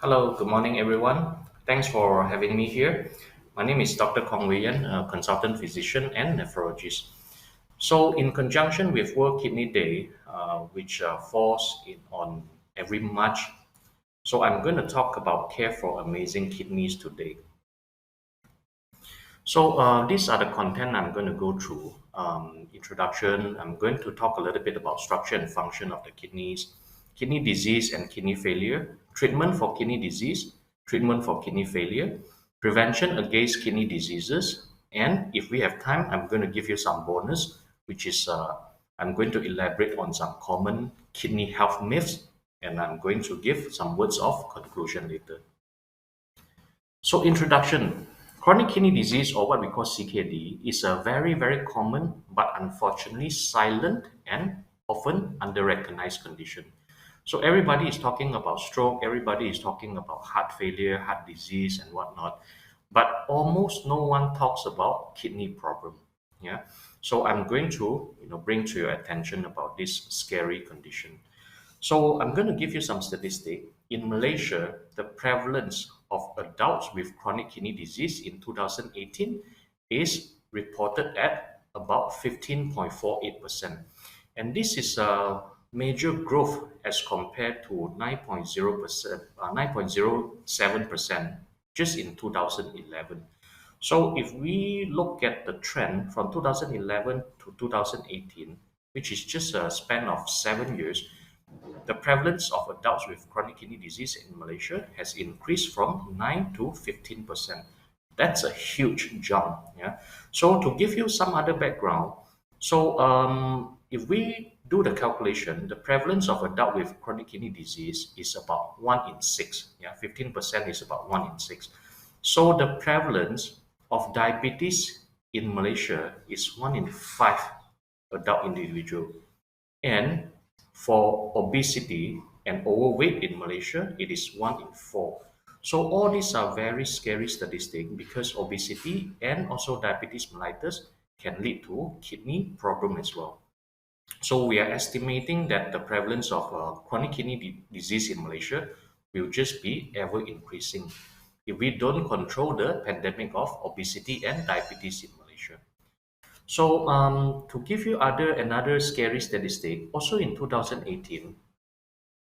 Hello, good morning, everyone. Thanks for having me here. My name is Dr. Kong Wei Yan, a consultant physician and nephrologist. So, in conjunction with World Kidney Day, which falls on every March, so I'm going to talk about care for amazing kidneys today. So, these are the content I'm going to go through. Introduction, I'm going to talk a little bit about structure and function of the kidneys, kidney disease and kidney failure, treatment for kidney disease, treatment for kidney failure, prevention against kidney diseases, and if we have time, I'm going to give you some bonus, which is I'm going to elaborate on some common kidney health myths, and I'm going to give some words of conclusion later. So, introduction. Chronic kidney disease, or what we call CKD, is a very, very common but unfortunately silent and often under-recognized condition. So everybody is talking about stroke, everybody is talking about heart failure, heart disease, and whatnot, but almost no one talks about kidney problem. Yeah. So I'm going to bring to your attention about this scary condition. So I'm going to give you some statistic. In Malaysia, the prevalence of adults with chronic kidney disease in 2018 is reported at about 15.48%. And this is a major growth as compared to 9.0%, 9.07% just in 2011. So if we look at the trend from 2011 to 2018, which is just a span of 7 years, the prevalence of adults with chronic kidney disease in Malaysia has increased from 9 to 15%. That's a huge jump. Yeah. So to give you some other background, so if we do the calculation, the prevalence of adult with chronic kidney disease is about 1 in 6. Yeah, 15% is about 1 in 6. So the prevalence of diabetes in Malaysia is 1 in 5 adult individual. And for obesity and overweight in Malaysia, it is 1 in 4. So all these are very scary statistics because obesity and also diabetes mellitus can lead to kidney problem as well. So we are estimating that the prevalence of chronic kidney disease in Malaysia will just be ever increasing if we don't control the pandemic of obesity and diabetes in Malaysia. So, to give you another scary statistic, also in 2018,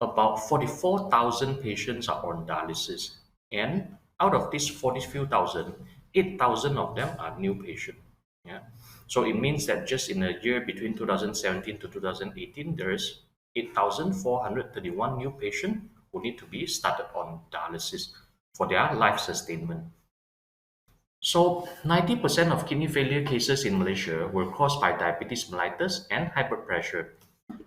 about 44,000 patients are on dialysis, and out of these 40 few thousand, 8,000 of them are new patients. Yeah, so it means that just in a year between 2017 to 2018, there is 8,431 new patients who need to be started on dialysis for their life sustainment. So, 90% of kidney failure cases in Malaysia were caused by diabetes mellitus and hyperpressure,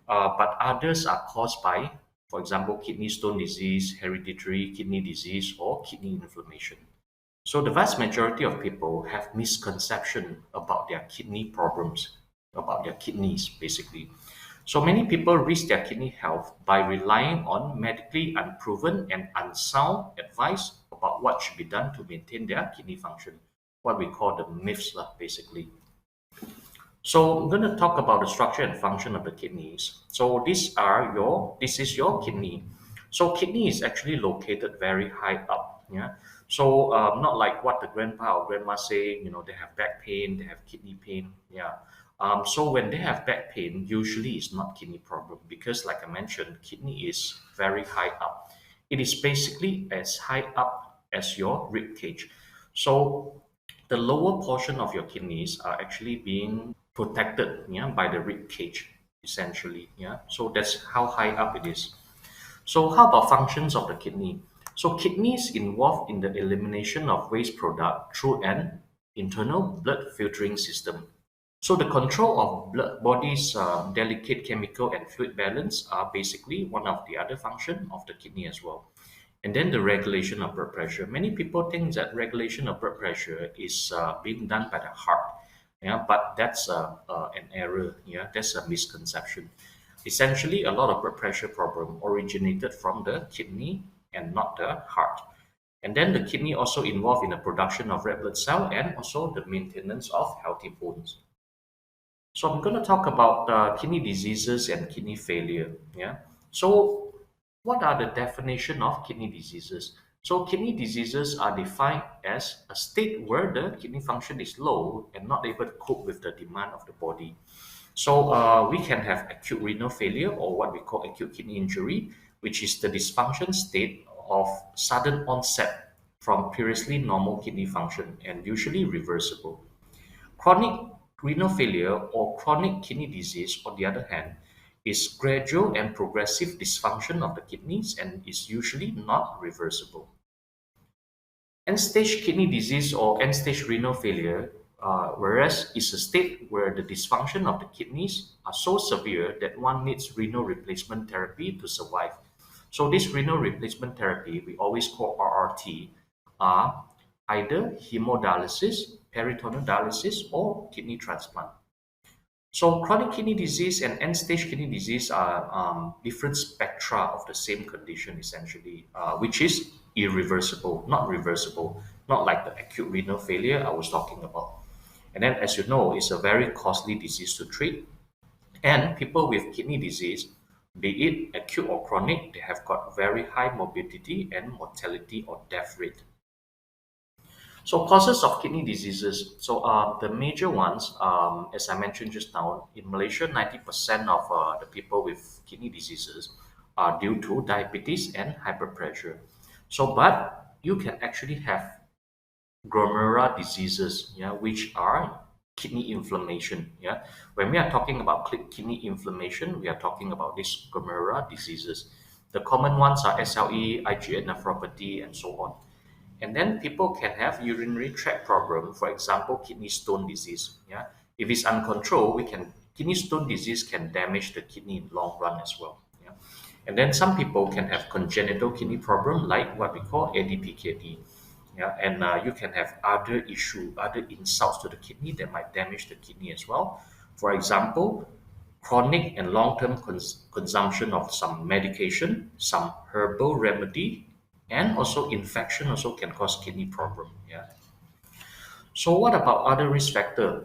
but others are caused by, for example, kidney stone disease, hereditary kidney disease, or kidney inflammation. So, the vast majority of people have misconception about their kidney problems, about their kidneys, basically. So, many people risk their kidney health by relying on medically unproven and unsound advice about what should be done to maintain their kidney function, what we call the myths, lah, basically. So I'm going to talk about the structure and function of the kidneys. So this is your kidney. So kidney is actually located very high up. Yeah. So not like what the grandpa or grandma say. They have back pain, they have kidney pain. Yeah. So when they have back pain, usually it's not kidney problem because, like I mentioned, kidney is very high up. It is basically as high up as your rib cage. So the lower portion of your kidneys are actually being protected, yeah, by the rib cage, essentially. Yeah, so that's how high up it is. So how about functions of the kidney? So kidneys involved in the elimination of waste product through an internal blood filtering system. So the control of body's delicate chemical and fluid balance are basically one of the other function of the kidney as well. And then the regulation of blood pressure. Many people think that regulation of blood pressure is being done by the heart. Yeah, but that's an error. Yeah, that's a misconception. Essentially, a lot of blood pressure problem originated from the kidney and not the heart. And then the kidney also involved in the production of red blood cell and also the maintenance of healthy bones. So I'm going to talk about kidney diseases and kidney failure. Yeah. So What are the definition of kidney diseases? So kidney diseases are defined as a state where the kidney function is low and not able to cope with the demand of the body. So we can have acute renal failure or what we call acute kidney injury, which is the dysfunction state of sudden onset from previously normal kidney function and usually reversible. Chronic renal failure or chronic kidney disease, on the other hand, is gradual and progressive dysfunction of the kidneys and is usually not reversible. End-stage kidney disease or end-stage renal failure, whereas is a state where the dysfunction of the kidneys are so severe that one needs renal replacement therapy to survive. So this renal replacement therapy, we always call RRT, are either hemodialysis, peritoneal dialysis, or kidney transplant. So chronic kidney disease and end-stage kidney disease are different spectra of the same condition, essentially, which is irreversible, not reversible, not like the acute renal failure I was talking about. And then, as you know, it's a very costly disease to treat. And people with kidney disease, be it acute or chronic, they have got very high morbidity and mortality or death rate. So causes of kidney diseases. So the major ones, as I mentioned just now, in Malaysia, 90% of the people with kidney diseases are due to diabetes and hyperpressure. So, but you can actually have glomerular diseases, yeah, which are kidney inflammation. Yeah, when we are talking about kidney inflammation, we are talking about these glomerular diseases. The common ones are SLE, IgA nephropathy, and so on. And then people can have urinary tract problem, for example, kidney stone disease. Yeah, if it's uncontrolled, we can kidney stone disease can damage the kidney in long run as well. Yeah, and then some people can have congenital kidney problem like what we call ADPKD. Yeah, and you can have other issue, other insults to the kidney that might damage the kidney as well. For example, chronic and long-term consumption of some medication, some herbal remedy, and also infection also can cause kidney problem. Yeah. So what about other risk factor?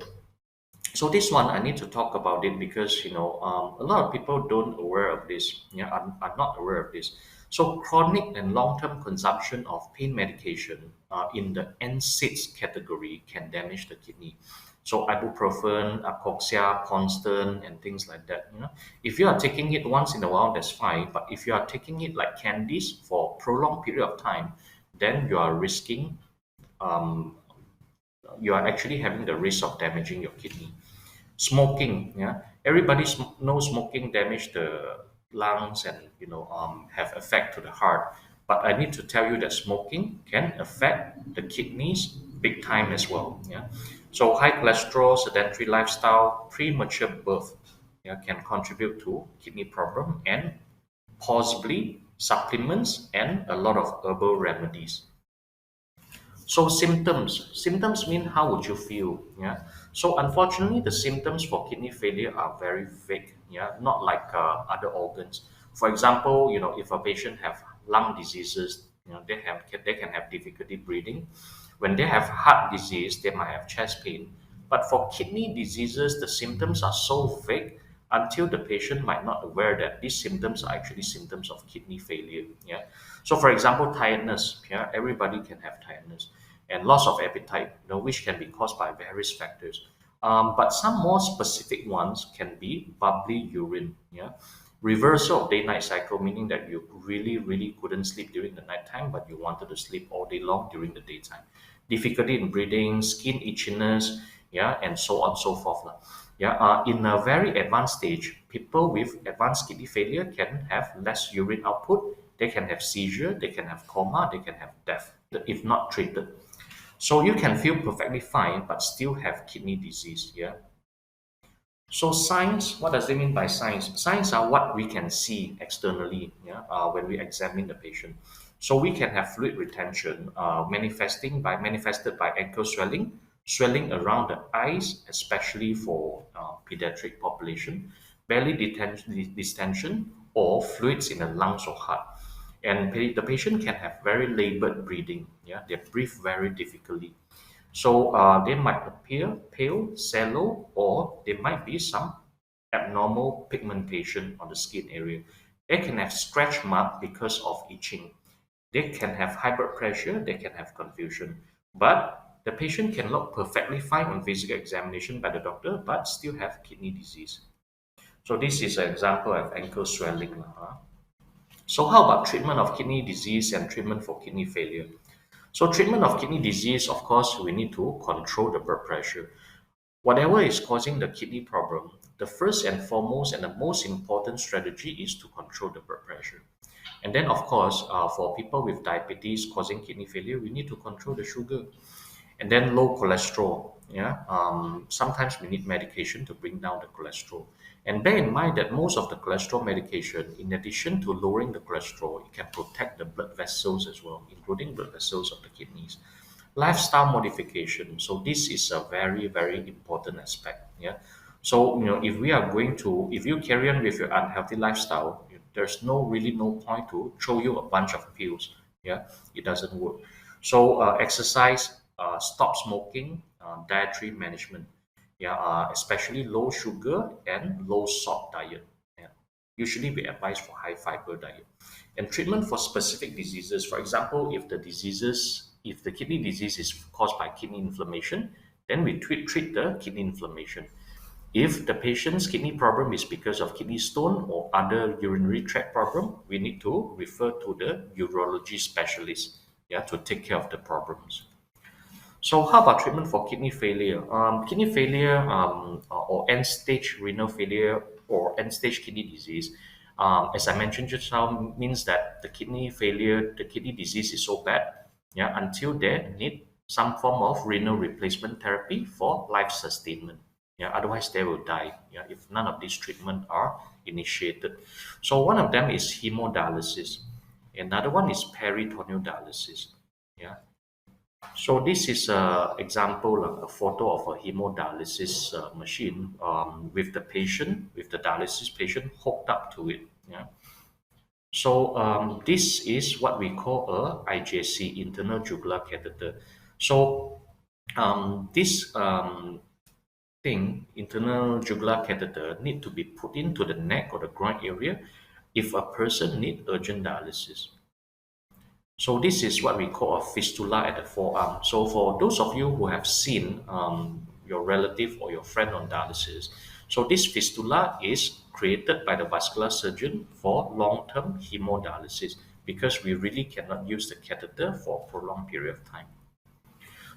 So this one I need to talk about it because a lot of people don't aware of this. Yeah, are not aware of this. So chronic and long-term consumption of pain medication in the NSAIDs category can damage the kidney. So ibuprofen, apoxia, constant, and things like that. If you are taking it once in a while, that's fine. But if you are taking it like candies for prolonged period of time, then you are risking. Um, you are actually having the risk of damaging your kidney. Smoking, yeah, everybody knows smoking damage the lungs and have effect to the heart. But I need to tell you that smoking can affect the kidneys big time as well. Yeah, so high cholesterol, sedentary lifestyle, premature birth, yeah, can contribute to kidney problem and possibly supplements and a lot of herbal remedies. So symptoms mean how would you feel? Yeah. So unfortunately, the symptoms for kidney failure are very vague. Yeah, not like other organs. For example, if a patient have lung diseases, they can have difficulty breathing. When they have heart disease, they might have chest pain. But for kidney diseases, the symptoms are so vague until the patient might not aware that these symptoms are actually symptoms of kidney failure. Yeah. So for example, tiredness. Yeah, everybody can have tiredness and loss of appetite, which can be caused by various factors. But some more specific ones can be bubbly urine. Yeah. Reversal of day-night cycle, meaning that you really, really couldn't sleep during the nighttime, but you wanted to sleep all day long during the daytime. Difficulty in breathing, skin itchiness, yeah, and so on and so forth. Lah. Yeah, in a very advanced stage, people with advanced kidney failure can have less urine output. They can have seizure, they can have coma, they can have death if not treated. So you can feel perfectly fine, but still have kidney disease. Yeah. So signs, what does it mean by signs? Signs are what we can see externally, yeah, when we examine the patient. So we can have fluid retention, manifested by ankle swelling, swelling around the eyes, especially for pediatric population, belly distension, or fluids in the lungs or heart. And the patient can have very labored breathing. Yeah, they breathe very difficultly. So they might appear pale, sallow, or there might be some abnormal pigmentation on the skin area. They can have scratch mark because of itching. They can have high blood pressure, they can have confusion. But the patient can look perfectly fine on physical examination by the doctor, but still have kidney disease. So this is an example of ankle swelling. So how about treatment of kidney disease and treatment for kidney failure? So treatment of kidney disease, of course, we need to control the blood pressure. Whatever is causing the kidney problem, the first and foremost and the most important strategy is to control the blood pressure. And then, of course, for people with diabetes causing kidney failure, we need to control the sugar. And then low cholesterol. Yeah, sometimes we need medication to bring down the cholesterol. And bear in mind that most of the cholesterol medication, in addition to lowering the cholesterol, it can protect the blood vessels as well, including blood vessels of the kidneys. Lifestyle modification. So this is a very, very important aspect. Yeah. So if we are going to, if you carry on with your unhealthy lifestyle, there's really no point to throw you a bunch of pills. Yeah, it doesn't work. So exercise, stop smoking, dietary management. Yeah, especially low sugar and low salt diet. Yeah. Usually we advise for high fiber diet. And treatment for specific diseases. For example, if the kidney disease is caused by kidney inflammation, then we treat the kidney inflammation. If the patient's kidney problem is because of kidney stone or other urinary tract problem, we need to refer to the urology specialist, yeah, to take care of the problems. So how about treatment for kidney failure? Kidney failure or end-stage renal failure or end-stage kidney disease, as I mentioned just now, means that the kidney failure, the kidney disease is so bad, yeah, until they need some form of renal replacement therapy for life sustainment. Yeah, otherwise they will die. Yeah, if none of these treatment are initiated. So one of them is hemodialysis. Another one is peritoneal dialysis. Yeah. So this is a example, a photo of a hemodialysis machine with the patient, with the dialysis patient hooked up to it. Yeah. So this is what we call a IJC, internal jugular catheter. So this thing, internal jugular catheter, need to be put into the neck or the groin area if a person need urgent dialysis. So this is what we call a fistula at the forearm. So for those of you who have seen your relative or your friend on dialysis, so this fistula is created by the vascular surgeon for long-term hemodialysis because we really cannot use the catheter for a prolonged period of time.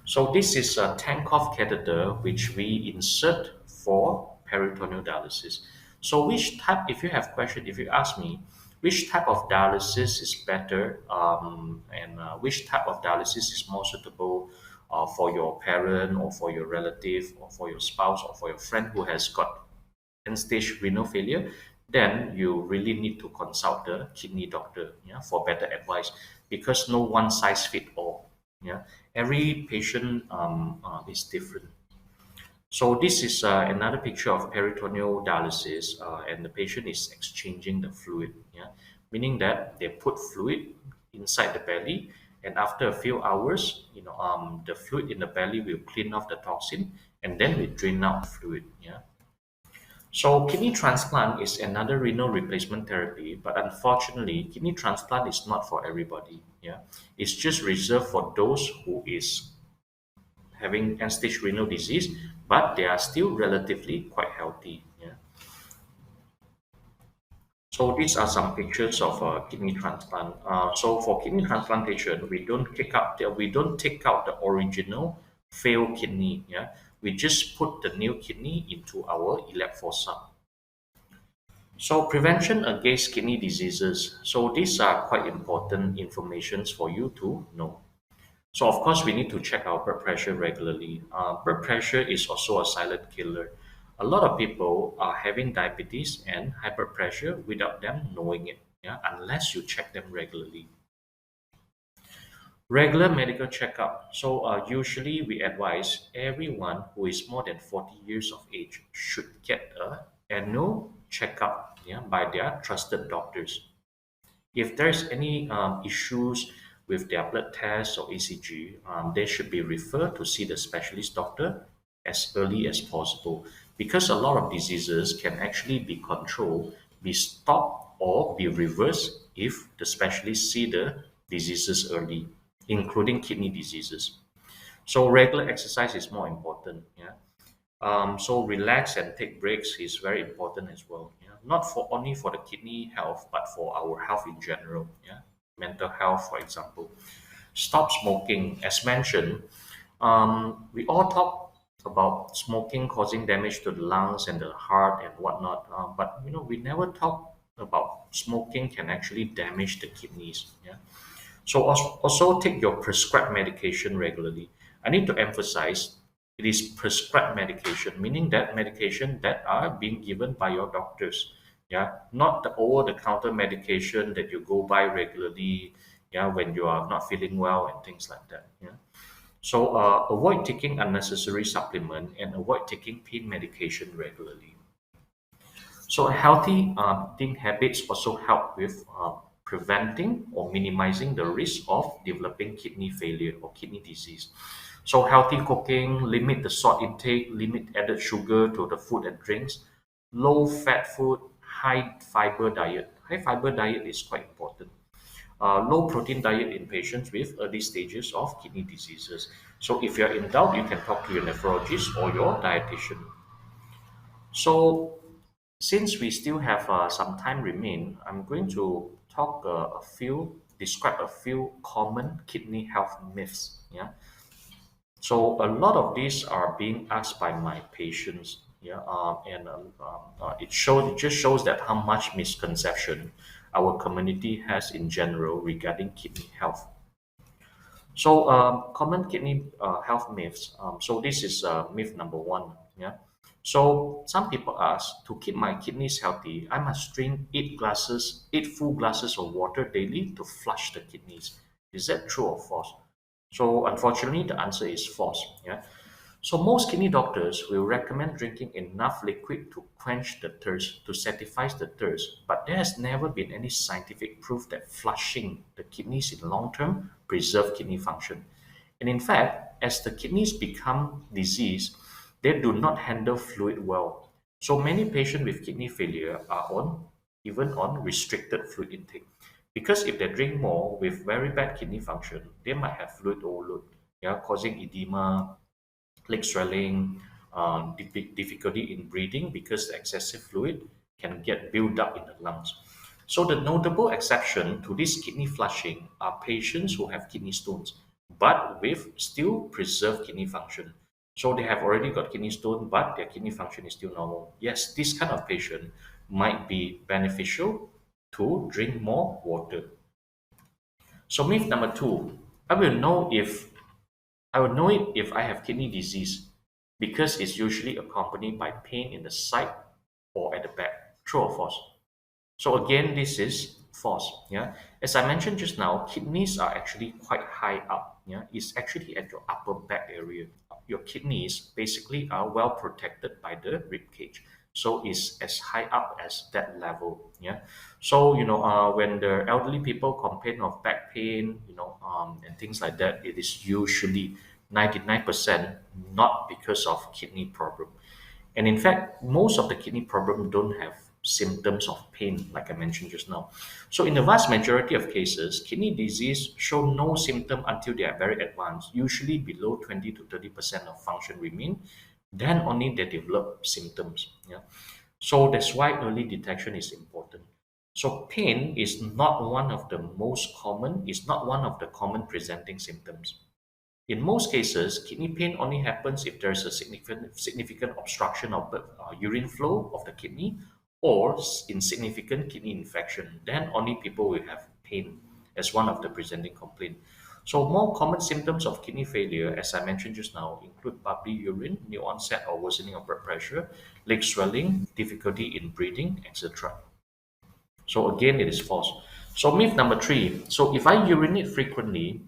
So this is a Tankoff catheter which we insert for peritoneal dialysis. So which type, if you have question, if you ask me, which type of dialysis is better and which type of dialysis is more suitable for your parent or for your relative or for your spouse or for your friend who has got end-stage renal failure, then you really need to consult the kidney doctor, yeah, for better advice because no one size fit all. Yeah, every patient is different. So this is another picture of peritoneal dialysis, and the patient is exchanging the fluid. Yeah, meaning that they put fluid inside the belly, and after a few hours, the fluid in the belly will clean off the toxin, and then we drain out the fluid. Yeah. So kidney transplant is another renal replacement therapy, but unfortunately, kidney transplant is not for everybody. Yeah, it's just reserved for those who is having end-stage renal disease, but they are still relatively quite healthy. Yeah. So these are some pictures of kidney transplant. So for kidney transplantation, we don't take out the original failed kidney. Yeah, we just put the new kidney into our iliac fossa. So prevention against kidney diseases. So these are quite important informations for you to know. So of course we need to check our blood pressure regularly. Blood pressure is also a silent killer. A lot of people are having diabetes and high blood pressure without them knowing it. Yeah, unless you check them regularly. Regular medical checkup. So usually we advise everyone who is more than 40 years of age should get a annual checkup, yeah, by their trusted doctors. If there's any issues with their blood tests or ECG, they should be referred to see the specialist doctor as early as possible because a lot of diseases can actually be controlled, be stopped, or be reversed if the specialist see the diseases early, including kidney diseases. So regular exercise is more important. Yeah. So relax and take breaks is very important as well. Yeah. Not for only for the kidney health, but for our health in general. Yeah. Mental health, for example. Stop smoking. As mentioned, we all talk about smoking causing damage to the lungs and the heart and whatnot, but we never talk about smoking can actually damage the kidneys. Yeah. So also take your prescribed medication regularly. I need to emphasize it is prescribed medication, meaning that medication that are being given by your doctors. Yeah, not the over-the-counter medication that you go by regularly. Yeah, when you are not feeling well and things like that. Yeah. So avoid taking unnecessary supplement and avoid taking pain medication regularly. So healthy eating habits also help with preventing or minimizing the risk of developing kidney failure or kidney disease. So healthy cooking, limit the salt intake, limit added sugar to the food and drinks, low fat food, high fiber diet. High fiber diet is quite important. Low protein diet in patients with early stages of kidney diseases. So if you're in doubt, you can talk to your nephrologist or your dietitian. So since we still have some time remain, I'm going to describe a few common kidney health myths. Yeah. So a lot of these are being asked by my patients. Yeah. It just shows that how much misconception our community has in general regarding kidney health. So, common kidney health myths. So, this is myth number one. Yeah. So, some people ask to keep my kidneys healthy, I must drink 8 full glasses of water daily to flush the kidneys. Is that true or false? So, unfortunately, the answer is false. Yeah. So most kidney doctors will recommend drinking enough liquid to quench the thirst, to satisfy the thirst, but there has never been any scientific proof that flushing the kidneys in long term preserve kidney function. And in fact, as the kidneys become diseased, they do not handle fluid well. So many patients with kidney failure are even on restricted fluid intake. Because if they drink more with very bad kidney function, they might have fluid overload, yeah, causing edema, leg swelling, difficulty in breathing because the excessive fluid can get built up in the lungs. So the notable exception to this kidney flushing are patients who have kidney stones, but with still preserved kidney function. So they have already got kidney stone, but their kidney function is still normal. Yes, this kind of patient might be beneficial to drink more water. So myth number two, I will know if I will know it if I have kidney disease because it's usually accompanied by pain in the side or at the back. True or false? So again, this is false. Yeah, as I mentioned just now, kidneys are actually quite high up. Yeah, it's actually at your upper back area. Your kidneys basically are well protected by the rib cage, so it's as high up as that level. Yeah, so when the elderly people complain of back pain, and things like that, it is usually 99% not because of kidney problem. And in fact, most of the kidney problem don't have symptoms of pain, like I mentioned just now. So in the vast majority of cases, kidney disease show no symptom until they are very advanced, usually below 20 to 30% of function remain. Then only they develop symptoms. Yeah. So that's why early detection is important. So pain is not one of the common presenting symptoms. In most cases, kidney pain only happens if there's a significant obstruction of the urine flow of the kidney or in significant kidney infection. Then only people will have pain as one of the presenting complaint. So more common symptoms of kidney failure, as I mentioned just now, include bubbly urine, new onset or worsening of blood pressure, leg swelling, difficulty in breathing, etc. So again, it is false. So myth number three. So if I urinate frequently,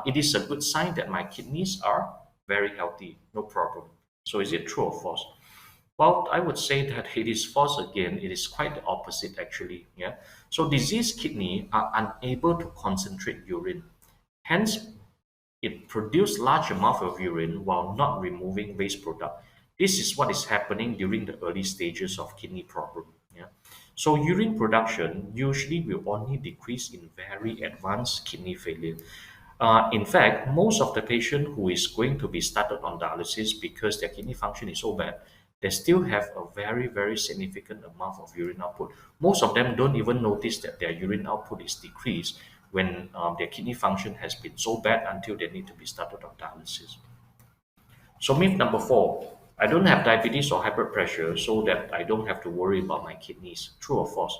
it is a good sign that my kidneys are very healthy, no problem. So is it true or false? Well, I would say that it is false again. It is quite the opposite actually. Yeah. So diseased kidney are unable to concentrate urine. Hence, it produces large amount of urine while not removing waste product. This is what is happening during the early stages of kidney problem. Yeah. So urine production usually will only decrease in very advanced kidney failure. In fact, most of the patient who is going to be started on dialysis because their kidney function is so bad, they still have a very, very significant amount of urine output. Most of them don't even notice that their urine output is decreased when their kidney function has been so bad until they need to be started on dialysis. So myth number four, I don't have diabetes or high blood pressure so that I don't have to worry about my kidneys. True or false?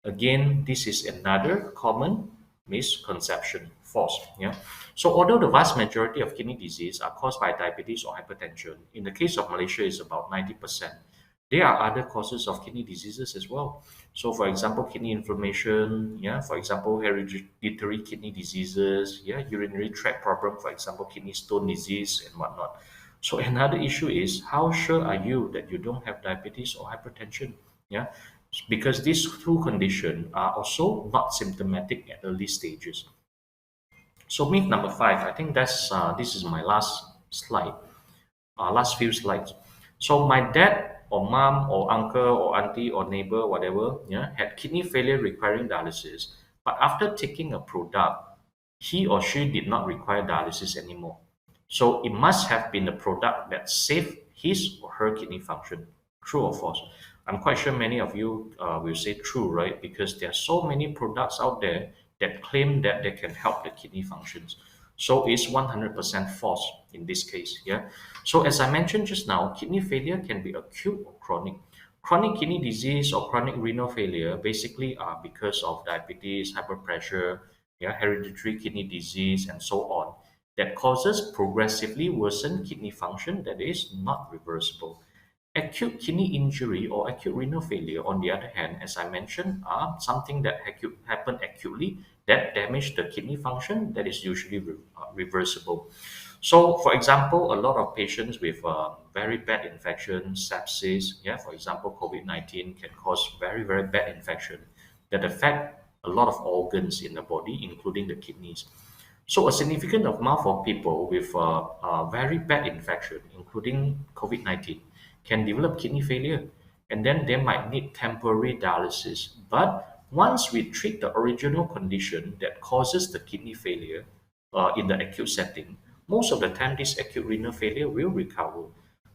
Again, this is another common misconception. False. Yeah. So although the vast majority of kidney disease are caused by diabetes or hypertension, in the case of Malaysia is about 90%. There are other causes of kidney diseases as well. So for example, kidney inflammation, yeah, for example, hereditary kidney diseases, yeah, urinary tract problem, for example, kidney stone disease and whatnot. So another issue is how sure are you that you don't have diabetes or hypertension? Yeah, because these two conditions are also not symptomatic at early stages. So myth number five, I think this is my last slide, last few slides. So my dad or mom or uncle or auntie or neighbor, whatever, yeah, had kidney failure requiring dialysis, but after taking a product, he or she did not require dialysis anymore. So it must have been a product that saved his or her kidney function. True or false? I'm quite sure many of you will say true, right? Because there are so many products out there that claim that they can help the kidney functions. So it's 100% false in this case. Yeah. So as I mentioned just now, kidney failure can be acute or chronic. Chronic kidney disease or chronic renal failure basically are because of diabetes, high blood pressure, yeah, hereditary kidney disease, and so on, that causes progressively worsened kidney function that is not reversible. Acute kidney injury or acute renal failure, on the other hand, as I mentioned, are something that happen acutely that damage the kidney function that is usually reversible. So, for example, a lot of patients with very bad infection, sepsis, yeah, for example, COVID-19 can cause very, very bad infection that affect a lot of organs in the body, including the kidneys. So, a significant amount of people with very bad infection, including COVID-19, can develop kidney failure, and then they might need temporary dialysis. But once we treat the original condition that causes the kidney failure in the acute setting, most of the time this acute renal failure will recover.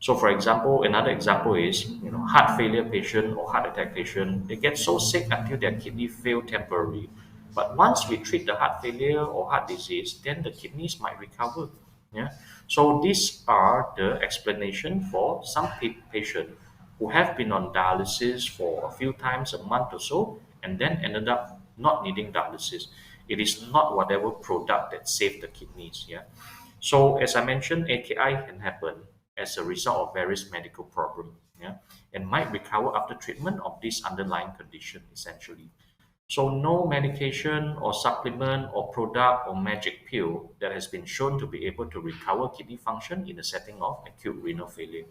So, for example, another example is heart failure patient or heart attack patient. They get so sick until their kidney fail temporarily. But once we treat the heart failure or heart disease, then the kidneys might recover. Yeah. So these are the explanation for some patient who have been on dialysis for a few times a month or so, and then ended up not needing dialysis. It is not whatever product that saved the kidneys. Yeah. So as I mentioned, AKI can happen as a result of various medical problems, yeah, and might recover after treatment of this underlying condition essentially. So no medication or supplement or product or magic pill that has been shown to be able to recover kidney function in the setting of acute renal failure.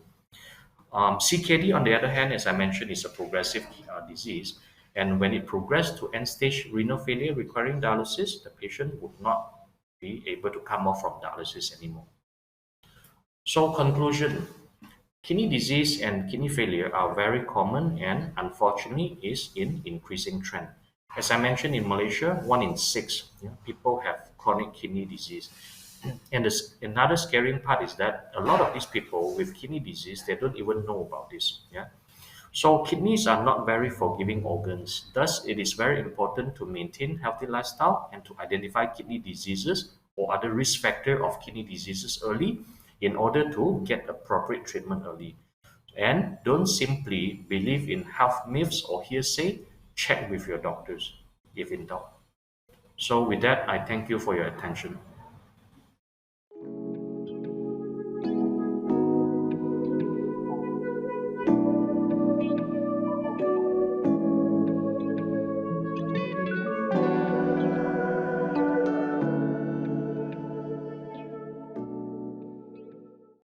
CKD, on the other hand, as I mentioned, is a progressive disease. And when it progressed to end-stage renal failure requiring dialysis, the patient would not be able to come off from dialysis anymore. So conclusion, kidney disease and kidney failure are very common and unfortunately is in increasing trend. As I mentioned, in Malaysia, 1 in 6 people have chronic kidney disease. And another scary part is that a lot of these people with kidney disease, they don't even know about this. Yeah. So kidneys are not very forgiving organs. Thus, it is very important to maintain healthy lifestyle and to identify kidney diseases or other risk factor of kidney diseases early in order to get appropriate treatment early. And don't simply believe in health myths or hearsay. Check with your doctors if in doubt. So with that, I thank you for your attention.